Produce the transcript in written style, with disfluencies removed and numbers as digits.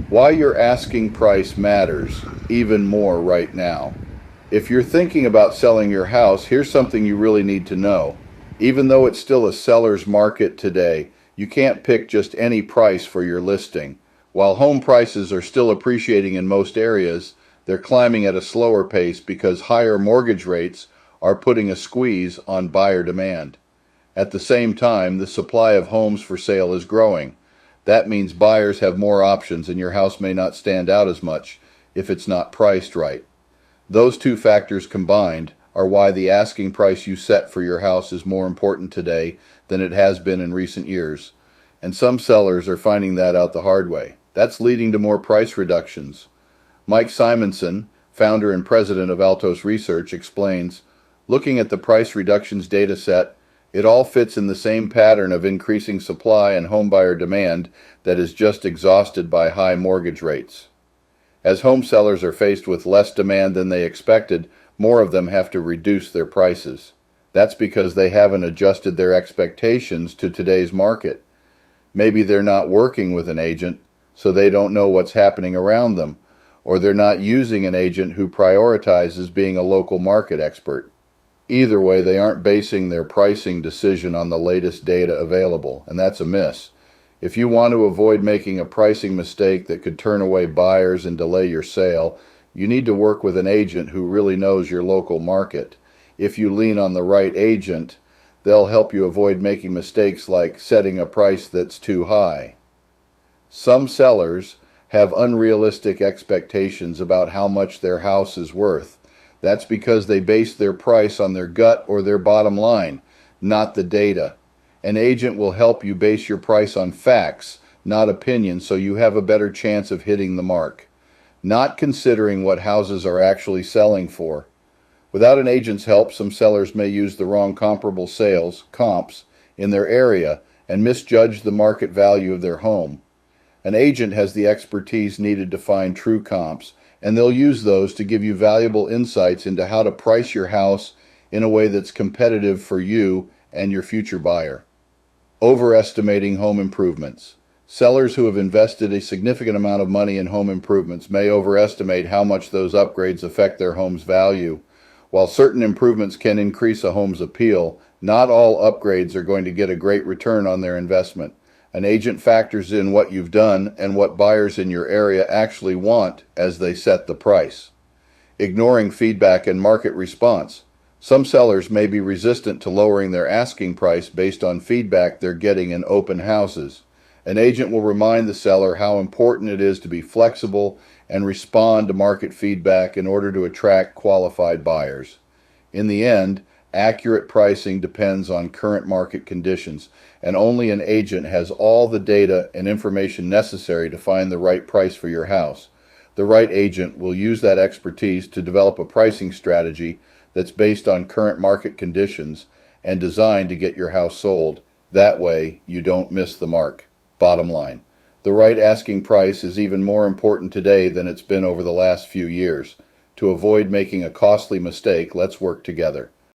Why your asking price matters even more right now. If you're thinking about selling your house, here's something you really need to know. Even though it's still a seller's market today, you can't pick just any price for your listing. While home prices are still appreciating in most areas, they're climbing at a slower pace because higher mortgage rates are putting a squeeze on buyer demand. At the same time, the supply of homes for sale is growing. That means buyers have more options and your house may not stand out as much if it's not priced right. Those two factors combined are why the asking price you set for your house is more important today than it has been in recent years. And some sellers are finding that out the hard way. That's leading to more price reductions. Mike Simonson, founder and president of AllPoints Research, explains, looking at the price reductions data set, it all fits in the same pattern of increasing supply and homebuyer demand that is just exhausted by high mortgage rates. As home sellers are faced with less demand than they expected, more of them have to reduce their prices. That's because they haven't adjusted their expectations to today's market. Maybe they're not working with an agent, so they don't know what's happening around them, or they're not using an agent who prioritizes being a local market expert. Either way, they aren't basing their pricing decision on the latest data available, and that's a miss. If you want to avoid making a pricing mistake that could turn away buyers and delay your sale, you need to work with an agent who really knows your local market. If you lean on the right agent, they'll help you avoid making mistakes like setting a price that's too high. Some sellers have unrealistic expectations about how much their house is worth. That's because they base their price on their gut or their bottom line, not the data. An agent will help you base your price on facts, not opinion, so you have a better chance of hitting the mark. Not considering what houses are actually selling for. Without an agent's help, some sellers may use the wrong comparable sales, comps, in their area and misjudge the market value of their home. An agent has the expertise needed to find true comps, and they'll use those to give you valuable insights into how to price your house in a way that's competitive for you and your future buyer. Overestimating home improvements. Sellers who have invested a significant amount of money in home improvements may overestimate how much those upgrades affect their home's value. While certain improvements can increase a home's appeal, not all upgrades are going to get a great return on their investment. An agent factors in what you've done and what buyers in your area actually want as they set the price. Ignoring feedback and market response. Some sellers may be resistant to lowering their asking price based on feedback they're getting in open houses. An agent will remind the seller how important it is to be flexible and respond to market feedback in order to attract qualified buyers. In the end, accurate pricing depends on current market conditions, and only an agent has all the data and information necessary to find the right price for your house. The right agent will use that expertise to develop a pricing strategy that's based on current market conditions and designed to get your house sold. That way, you don't miss the mark. Bottom line, the right asking price is even more important today than it's been over the last few years. To avoid making a costly mistake, let's work together.